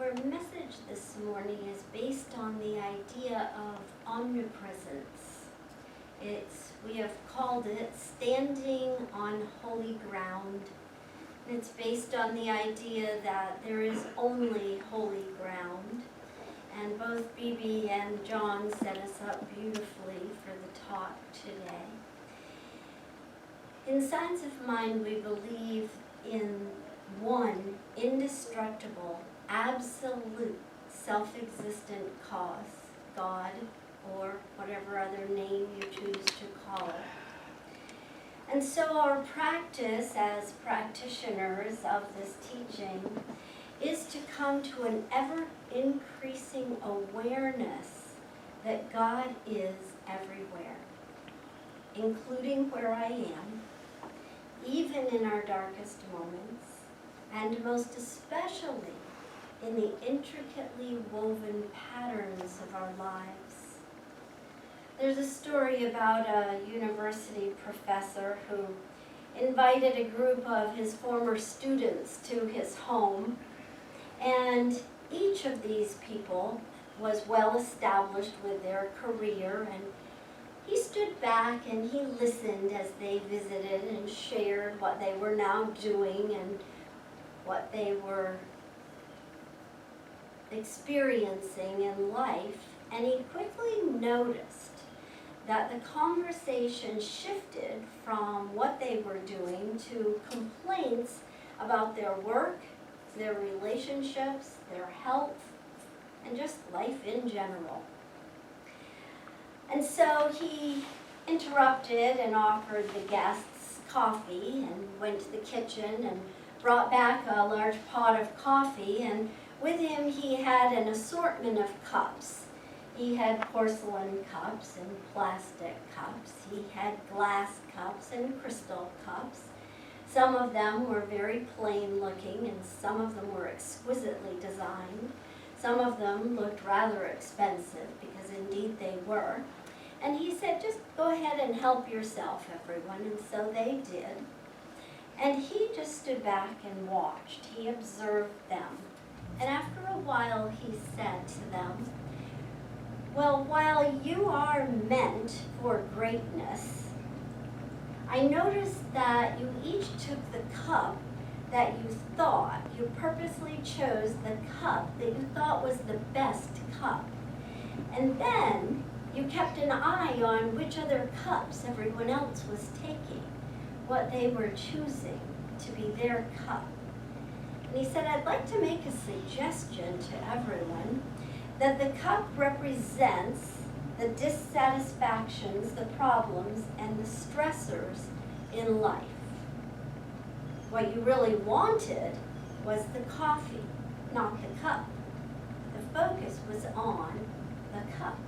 Our message this morning is based on the idea of omnipresence. We have called it standing on holy ground. It's based on the idea that there is only holy ground. And both Bibi and John set us up beautifully for the talk today. In Science of Mind, we believe in one indestructible, absolute, self-existent cause, God, or whatever other name you choose to call it. And so our practice as practitioners of this teaching is to come to an ever-increasing awareness that God is everywhere, including where I am, even in our darkest moments, and most especially in the intricately woven patterns of our lives. There's a story about a university professor who invited a group of his former students to his home, and each of these people was well established with their career, and he stood back and he listened as they visited and shared what they were now doing and what they were experiencing in life, and he quickly noticed that the conversation shifted from what they were doing to complaints about their work, their relationships, their health, and just life in general. And so he interrupted and offered the guests coffee and went to the kitchen and brought back a large pot of coffee, and with him he had an assortment of cups. He had porcelain cups and plastic cups. He had glass cups and crystal cups. Some of them were very plain looking and some of them were exquisitely designed. Some of them looked rather expensive, because indeed they were. And he said, just go ahead and help yourself, everyone. And so they did. And he just stood back and watched. He observed them. And after a while, he said to them, well, while you are meant for greatness, I noticed that you each took the cup that you purposely chose the cup that you thought was the best cup. And then you kept an eye on which other cups everyone else was taking, what they were choosing to be their cup. And he said, I'd like to make a suggestion to everyone that the cup represents the dissatisfactions, the problems, and the stressors in life. What you really wanted was the coffee, not the cup. The focus was on the cup.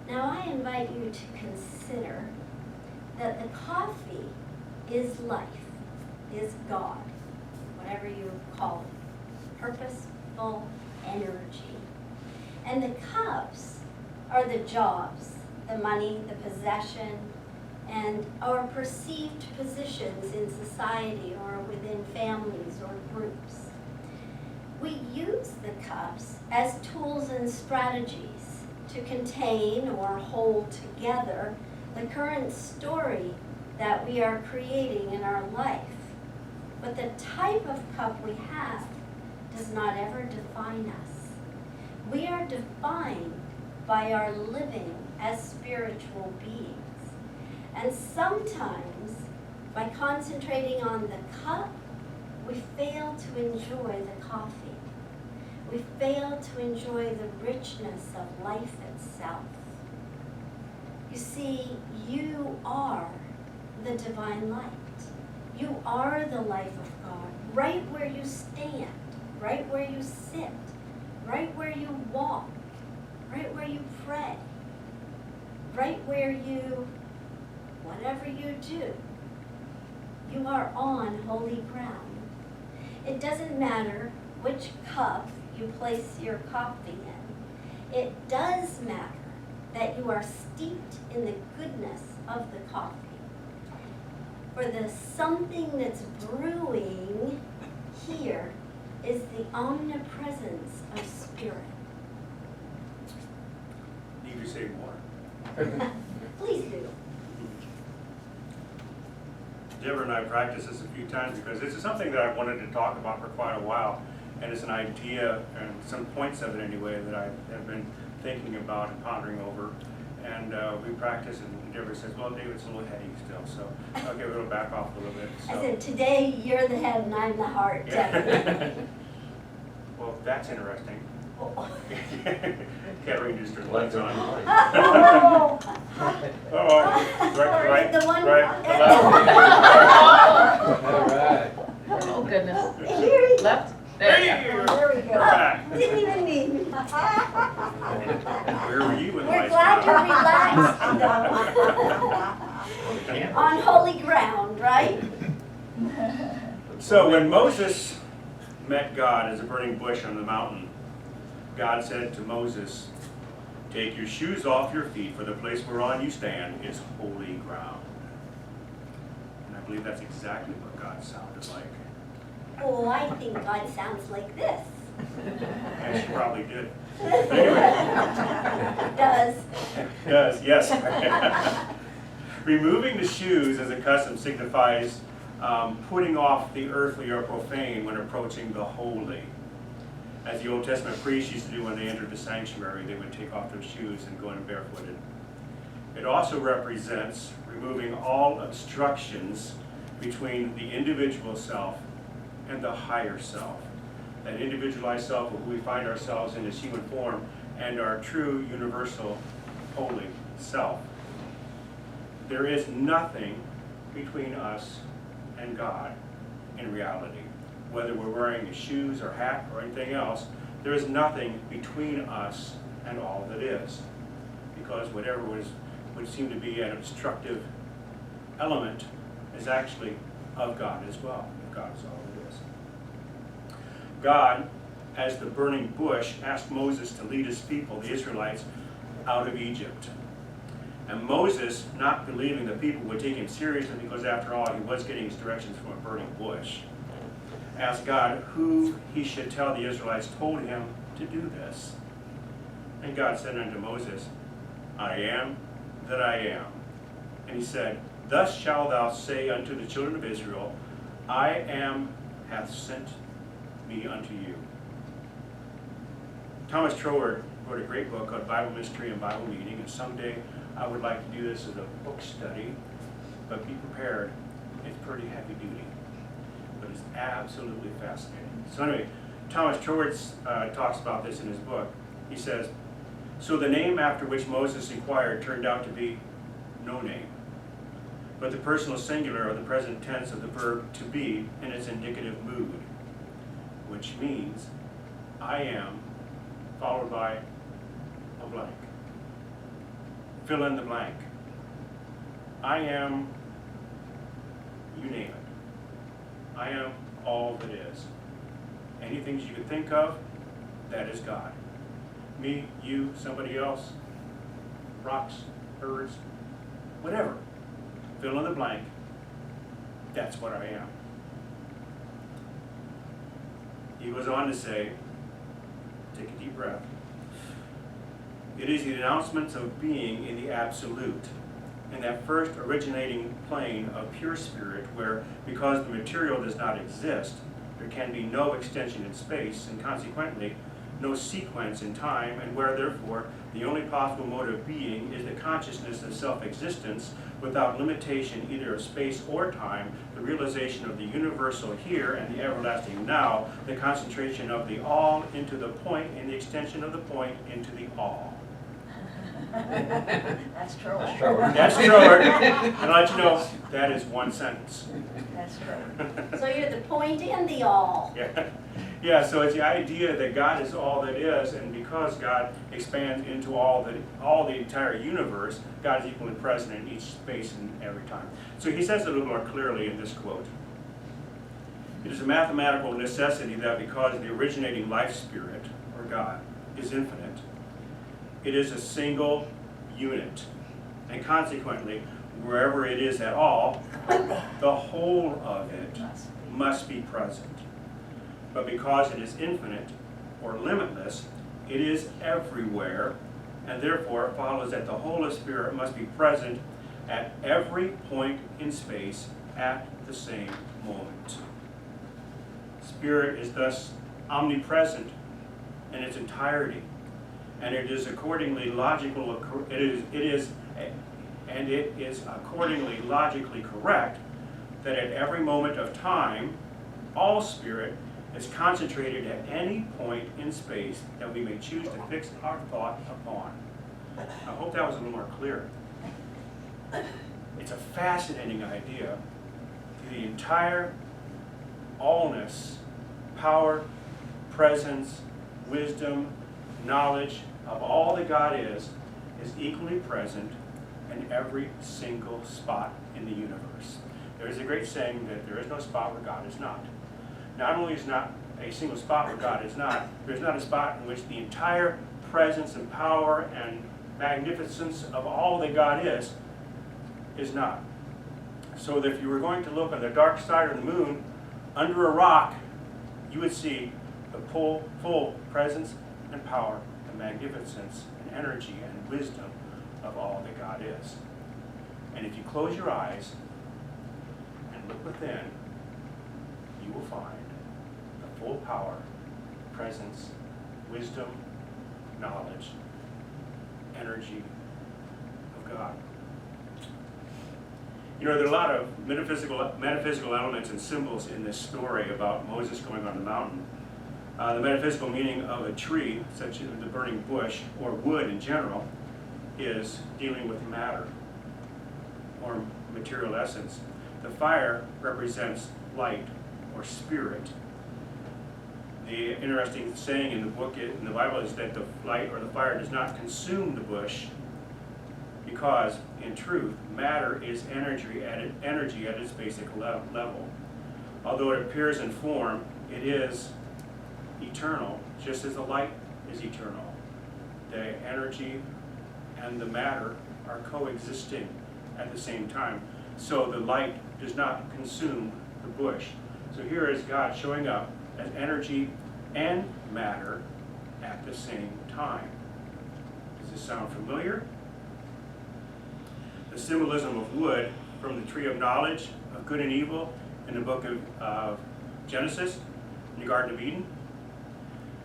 Now I invite you to consider that the coffee is life, is God, whatever you call it, purposeful energy. And the cups are the jobs, the money, the possession, and our perceived positions in society or within families or groups. We use the cups as tools and strategies to contain or hold together the current story that we are creating in our life. But the type of cup we have does not ever define us. We are defined by our living as spiritual beings. And sometimes, by concentrating on the cup, we fail to enjoy the coffee. We fail to enjoy the richness of life itself. You see, you are the divine light. You are the life of God, right where you stand, right where you sit, right where you walk, right where you pray, right where you, whatever you do, you are on holy ground. It doesn't matter which cup you place your coffee in. It does matter that you are steeped in the goodness of the coffee. For the something that's brewing here is the omnipresence of spirit. Need to say more. Please do. Deborah and I practiced this a few times because this is something that I've wanted to talk about for quite a while, and it's an idea and some points of it anyway that I have been thinking about and pondering over. And we practice, and Deborah says, well, David's a little heady still, so okay, we'll back off a little bit. So. I said, today you're the head and I'm the heart. Yeah. Well, that's interesting. Oh. Catherine just turned the lights on. Oh. Oh, right, The one. right, All right. Oh, goodness. Here he Left? There you go. Oh, there we go. Back. Didn't even need me. Where were you when the We're lights glad went you're on? relaxed, though. On holy ground, right? So when Moses met God as a burning bush on the mountain, God said to Moses, take your shoes off your feet, for the place whereon you stand is holy ground. And I believe that's exactly what God sounded like. Oh, I think God sounds like this. And she probably did. Does. Does, yes. Removing the shoes as a custom signifies putting off the earthly or profane when approaching the holy. As the Old Testament priests used to do when they entered the sanctuary, they would take off their shoes and go in barefooted. It also represents removing all obstructions between the individual self and the higher self. That individualized self of who we find ourselves in as human form and our true, universal, holy self. There is nothing between us and God in reality. Whether we're wearing a shoes or hat or anything else, there is nothing between us and all that is. Because whatever would seem to be an obstructive element is actually of God as well, if God is all it is. God, as the burning bush, asked Moses to lead his people, the Israelites, out of Egypt. And Moses, not believing the people would take him seriously, because after all, he was getting his directions from a burning bush, asked God who he should tell the Israelites told him to do this. And God said unto Moses, I am that I am. And he said, thus shalt thou say unto the children of Israel, I am hath sent me unto you. Thomas Troward wrote a great book called Bible Mystery and Bible Meaning, and someday I would like to do this as a book study, but be prepared, it's pretty heavy duty, but it's absolutely fascinating. So anyway, Thomas Troward talks about this in his book. He says, so the name after which Moses inquired turned out to be no name, but the personal singular of the present tense of the verb to be in its indicative mood, which means I am followed by a blank. Fill in the blank. I am, you name it. I am all that is. Any things you could think of, that is God. Me, you, somebody else, rocks, birds, whatever. Fill in the blank. That's what I am. He goes on to say, take a deep breath. It is the announcements of being in the absolute, in that first originating plane of pure spirit where, because the material does not exist, there can be no extension in space, and consequently, no sequence in time, and where, therefore, the only possible mode of being is the consciousness of self-existence without limitation either of space or time, the realization of the universal here and the everlasting now, the concentration of the all into the point and the extension of the point into the all. That's true. That's true. That's Troward. And I'll let you know, that is one sentence. That's true. So you're the point and the all. Yeah. Yeah, so it's the idea that God is all that is, and because God expands into all the entire universe, God is equally present in each space and every time. So he says it a little more clearly in this quote. It is a mathematical necessity that because the originating life spirit, or God, is infinite, it is a single unit, and consequently, wherever it is at all, the whole of it must be present. but because it is infinite or limitless, it is everywhere, and therefore it follows that the Holy Spirit must be present at every point in space at the same moment. Spirit is thus omnipresent in its entirety, and it is accordingly accordingly logically correct that at every moment of time, all spirit is concentrated at any point in space that we may choose to fix our thought upon. I hope that was a little more clear. It's a fascinating idea. The entire allness, power, presence, wisdom, knowledge of all that God is equally present in every single spot in the universe. There is a great saying that there is no spot where God is not. Not only is not a single spot where God is not, there's not a spot in which the entire presence and power and magnificence of all that God is not. So that if you were going to look on the dark side of the moon, under a rock, you would see the full presence and power and magnificence and energy and wisdom of all that God is. And if you close your eyes and look within, you will find the full power, presence, wisdom, knowledge, energy of God. You know, there are a lot of metaphysical elements and symbols in this story about Moses going on the mountain. The metaphysical meaning of a tree, such as the burning bush, or wood in general, is dealing with matter, or material essence. The fire represents light, or spirit. The interesting saying in the book, in the Bible, is that the light or the fire does not consume the bush, because, in truth, matter is energy at its basic level. Although it appears in form, it is eternal, just as the light is eternal. The energy and the matter are coexisting at the same time. So the light does not consume the bush. So here is God showing up as energy and matter at the same time. Does this sound familiar? The symbolism of wood from the tree of knowledge of good and evil in the book of Genesis, in the Garden of Eden,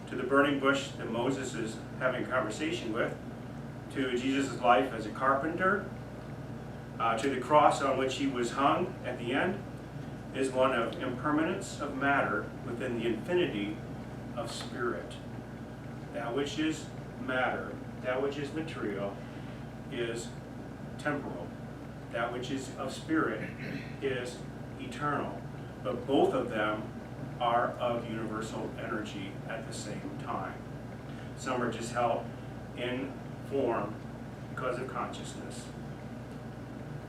to the burning bush that Moses is having a conversation with, to Jesus' life as a carpenter, to the cross on which he was hung at the end, is one of impermanence of matter within the infinity of spirit. That which is matter, that which is material, is temporal. That which is of spirit is eternal. But both of them are of universal energy at the same time. Some are just held in form because of consciousness.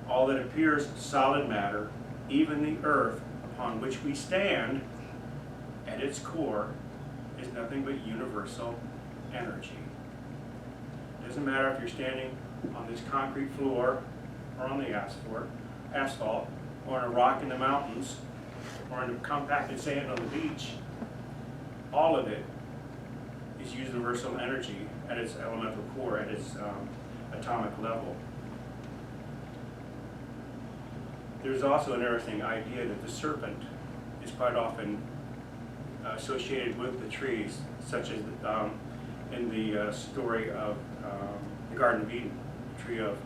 All that appears solid matter, even the earth upon which we stand, at its core, is nothing but universal energy. It doesn't matter if you're standing on this concrete floor, or on the asphalt, or on a rock in the mountains, or on the compacted sand on the beach. All of it is universal energy at its elemental core, at its atomic level. There's also an interesting idea that the serpent is quite often associated with the trees, such as in the story of the Garden of Eden, the tree of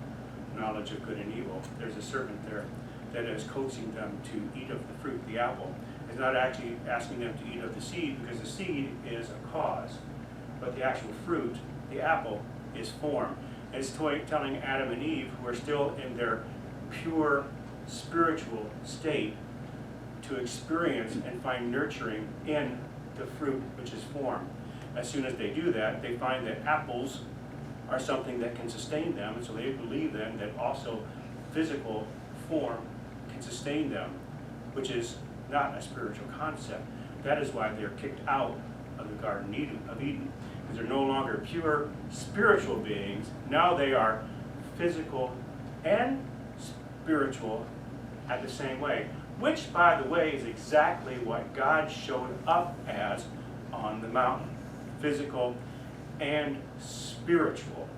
knowledge of good and evil. There's a serpent there that is coaxing them to eat of the fruit, the apple. It's not actually asking them to eat of the seed, because the seed is a cause, but the actual fruit, the apple, is form. And it's telling Adam and Eve, who are still in their pure spiritual state, to experience and find nurturing in the fruit, which is form. As soon as they do that, they find that apples are something that can sustain them, and so they believe then that also physical form can sustain them, which is not a spiritual concept. That is why they're kicked out of the Garden of Eden, because they're no longer pure spiritual beings. Now they are physical and spiritual at the same way. which, by the way, is exactly what God showed up as on the mountain, physical and spiritual.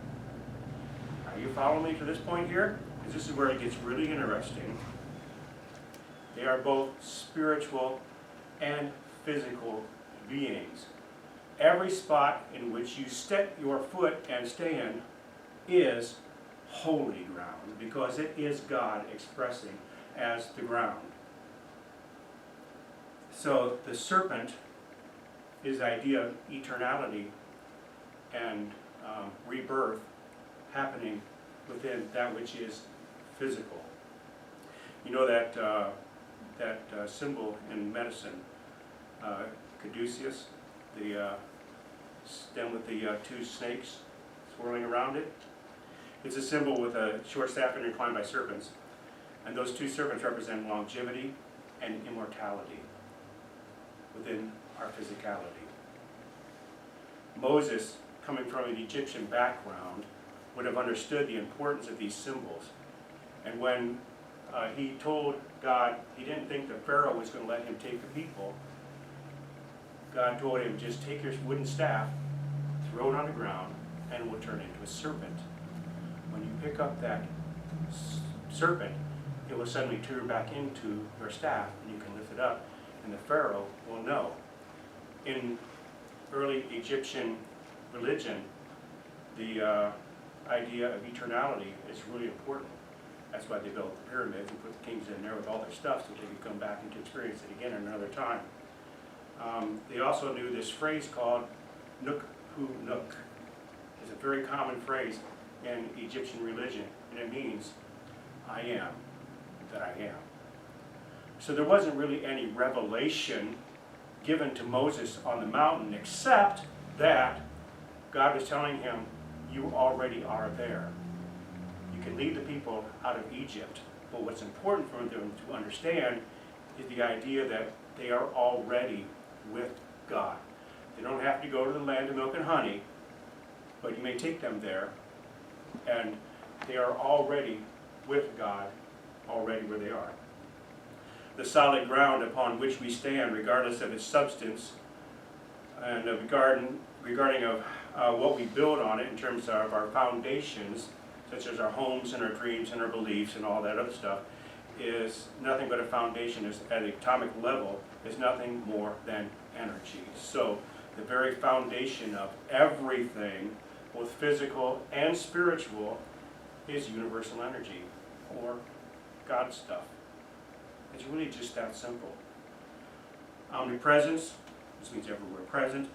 Are you following me to this point here? Because this is where it gets really interesting. They are both spiritual and physical beings. Every spot in which you step your foot and stand is holy ground, because it is God expressing as the ground. So the serpent is the idea of eternality and rebirth happening within that which is physical. You know that symbol in medicine, caduceus, the stem with the two snakes swirling around it. It's a symbol with a short staff intertwined by serpents. And those two serpents represent longevity and immortality within our physicality. Moses, coming from an Egyptian background, would have understood the importance of these symbols. And when he told God he didn't think that Pharaoh was going to let him take the people, God told him, just take your wooden staff, throw it on the ground, and it will turn into a serpent. When you pick up that serpent, it will suddenly turn back into your staff, and you can lift it up, and the Pharaoh will know. In early Egyptian religion, the idea of eternality is really important. That's why they built the pyramids and put the kings in there with all their stuff so they could come back and to experience it again another time. They also knew this phrase called Nuk Hu Nuk. It's a very common phrase in Egyptian religion, and it means I am that I am. So there wasn't really any revelation given to Moses on the mountain, except that God was telling him, you already are there. You can lead the people out of Egypt, but what's important for them to understand is the idea that they are already with God. They don't have to go to the land of milk and honey, but you may take them there, and they are already with God, already where they are. The solid ground upon which we stand, regardless of its substance, and regarding of what we build on it in terms of our foundations, such as our homes and our dreams and our beliefs and all that other stuff, is nothing but a foundation. Is at the atomic level is nothing more than energy. So the very foundation of everything, both physical and spiritual, is universal energy, or God stuff. It's really just that simple. Omnipresence, this means everywhere present.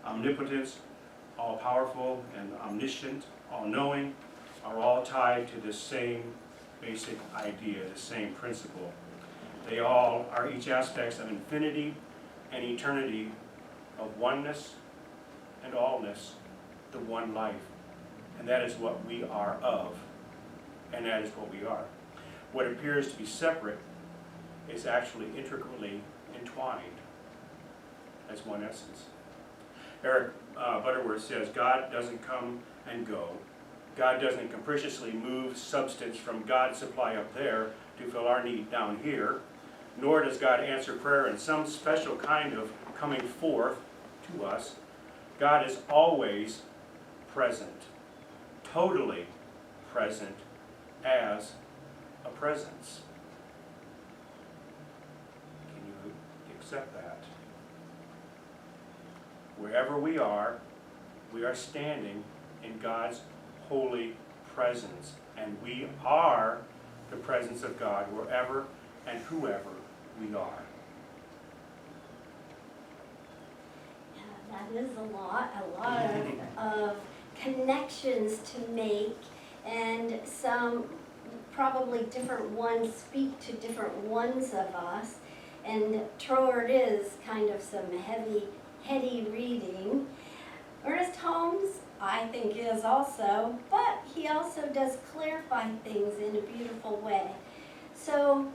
Omnipotence, all-powerful and omniscient, all-knowing, are all tied to the same basic idea, the same principle. They all are each aspects of infinity and eternity, of oneness and allness, the one life. And that is what we are of, and that is what we are. What appears to be separate is actually intricately entwined as one essence. Eric Butterworth says, God doesn't come and go. God doesn't capriciously move substance from God's supply up there to fill our need down here, nor does God answer prayer in some special kind of coming forth to us. God is always present, totally present as a presence. Can you accept that? Wherever we are standing in God's holy presence, and we are the presence of God wherever and whoever we are. Yeah, that is a lot of connections to make, and some probably different ones speak to different ones of us, and toward is kind of some heady reading. Ernest Holmes, I think, is also, but he also does clarify things in a beautiful way. So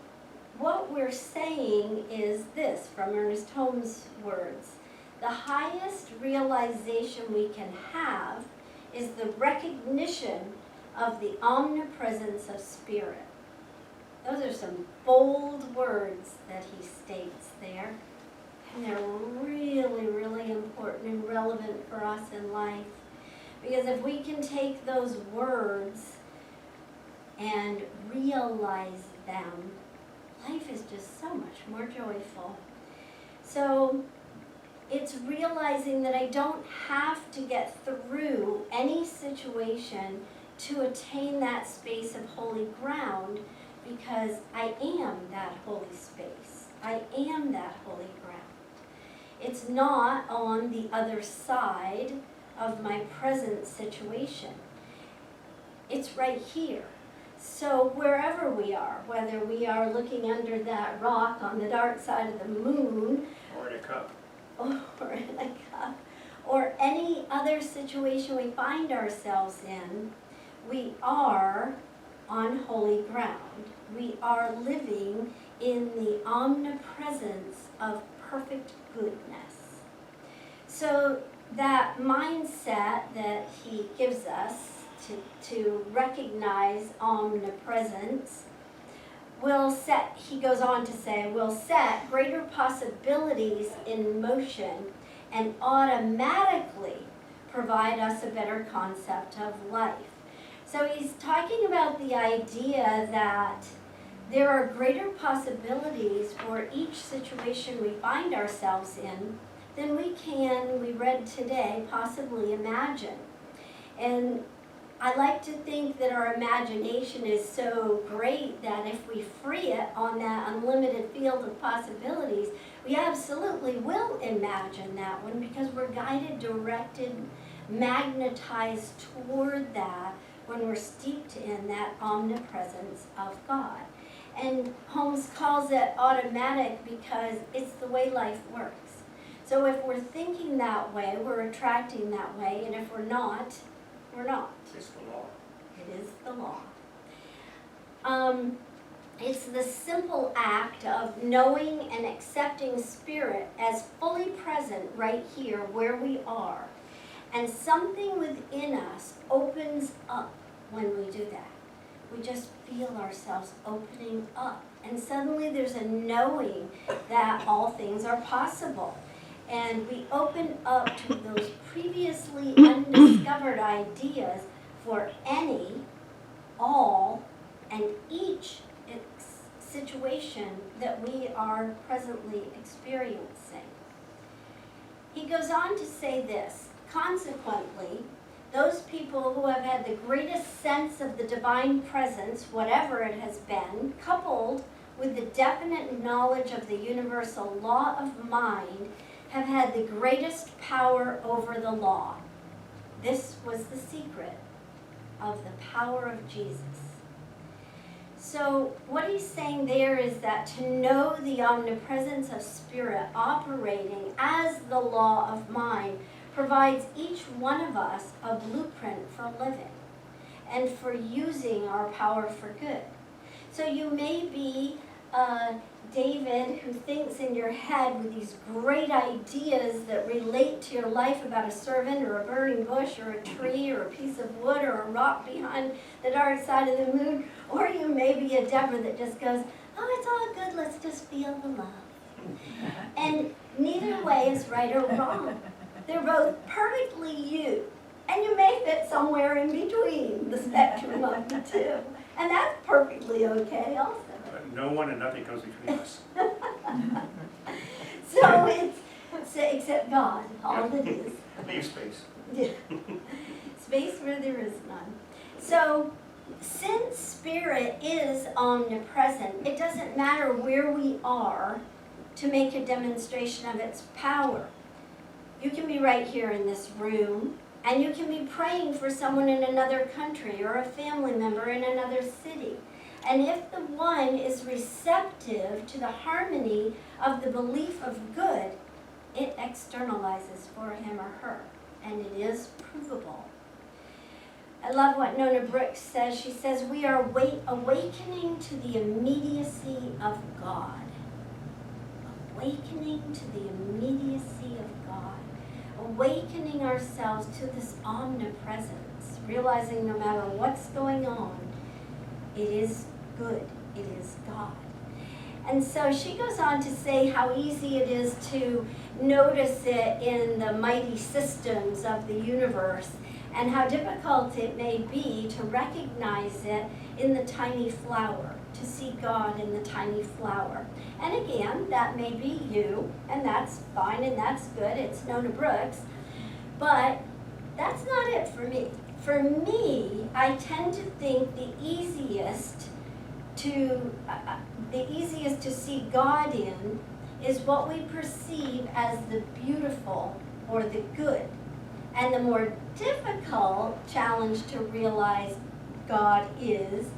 what we're saying is this, from Ernest Holmes' words: the highest realization we can have is the recognition of the omnipresence of spirit. Those are some bold words that he states there. And they're really, really important and relevant for us in life. Because if we can take those words and realize them, life is just so much more joyful. So it's realizing that I don't have to get through any situation to attain that space of holy ground, because I am that holy space. I am that holy ground. It's not on the other side of my present situation. It's right here. So wherever we are, whether we are looking under that rock on the dark side of the moon, Or in a cup. or in a cup, or any other situation we find ourselves in, we are on holy ground. We are living in the omnipresence of perfect goodness. So that mindset that he gives us to recognize omnipresence will set, he goes on to say, will set greater possibilities in motion and automatically provide us a better concept of life. So he's talking about the idea that there are greater possibilities for each situation we find ourselves in than we read today, possibly imagine. And I like to think that our imagination is so great that if we free it on that unlimited field of possibilities, we absolutely will imagine that one, because we're guided, directed, magnetized toward that when we're steeped in that omnipresence of God. And Holmes calls it automatic because it's the way life works. So if we're thinking that way, we're attracting that way, and if we're not, we're not. It's the law. It is the law. It's the simple act of knowing and accepting Spirit as fully present right here where we are. And something within us opens up when we do that. We just feel ourselves opening up. And suddenly there's a knowing that all things are possible. And we open up to those previously undiscovered ideas for any, all, and each situation that we are presently experiencing. He goes on to say this: consequently, those people who have had the greatest sense of the divine presence, whatever it has been, coupled with the definite knowledge of the universal law of mind, have had the greatest power over the law. This was the secret of the power of Jesus. So what he's saying there is that to know the omnipresence of Spirit operating as the law of mind provides each one of us a blueprint for living and for using our power for good. So you may be David, who thinks in your head with these great ideas that relate to your life about a servant or a burning bush or a tree or a piece of wood or a rock behind the dark side of the moon. Or you may be a Deborah that just goes, oh, it's all good, let's just feel the love. And neither way is right or wrong. They're both perfectly you. And you may fit somewhere in between the spectrum of the two. And that's perfectly okay also. But no one and nothing comes between us. So it's, except God, all it is. Leave space. Yeah. Space where there is none. So, since Spirit is omnipresent, it doesn't matter where we are to make a demonstration of its power. You can be right here in this room, and you can be praying for someone in another country or a family member in another city. And if the one is receptive to the harmony of the belief of good, it externalizes for him or her, and it is provable. I love what Nona Brooks says. She says, we are awakening to the immediacy of God. Awakening to the immediacy of God. Awakening ourselves to this omnipresence, realizing no matter what's going on, it is good. it is God. And so she goes on to say how easy it is to notice it in the mighty systems of the universe, and how difficult it may be to recognize it in the tiny flower, to see God in the tiny flower. And again, that may be you, and that's fine and that's good. It's Nona Brooks. But that's not it for me. For me, I tend to think the easiest to see God in is what we perceive as the beautiful or the good. And the more difficult challenge to realize God is,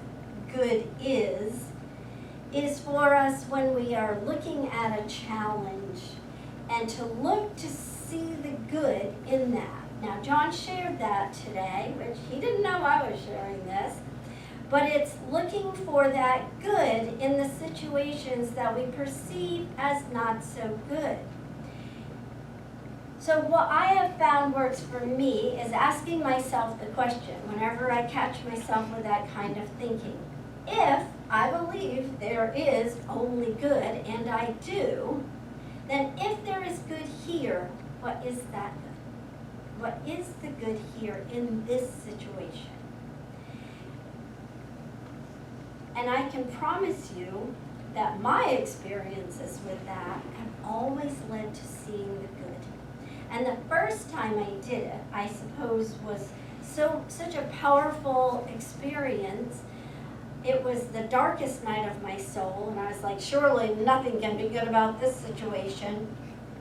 good is for us when we are looking at a challenge and to look to see the good in that. Now, John shared that today, which he didn't know I was sharing this, but it's looking for that good in the situations that we perceive as not so good. So what I have found works for me is asking myself the question, whenever I catch myself with that kind of thinking, if I believe there is only good, and I do, then if there is good here, what is that good? What is the good here in this situation? And I can promise you that my experiences with that have always led to seeing the good. And the first time I did it, I suppose, was such a powerful experience. It was the darkest night of my soul, and I was like, surely nothing can be good about this situation.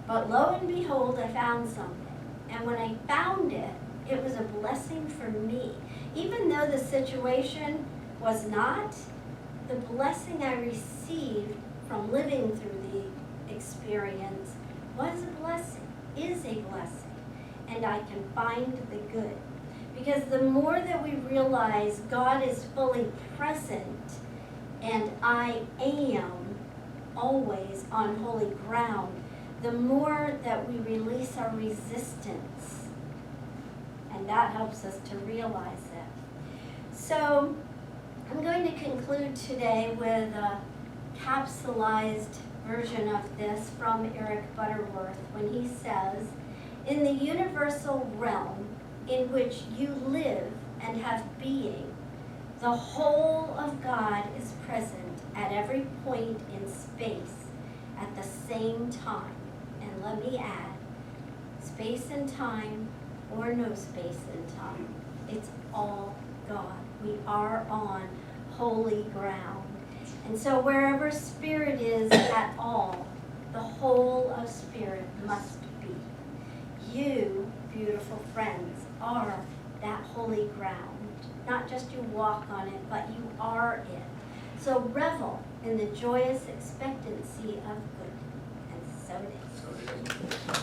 But lo and behold, I found something. And when I found it, it was a blessing for me. Even though the situation was not, the blessing I received from living through the experience was a blessing, is a blessing. And I can find the good. Because the more that we realize God is fully present and I am always on holy ground, the more that we release our resistance. And that helps us to realize it. So I'm going to conclude today with a capsulized version of this from Eric Butterworth when he says, in the universal realm in which you live and have being, the whole of God is present at every point in space at the same time. And let me add, space and time or no space and time, it's all God. We are on holy ground. And so wherever spirit is at all, the whole of spirit must be. You, beautiful friends, are that holy ground. Not just you walk on it, but you are it. So revel in the joyous expectancy of good. And so it is. So it is.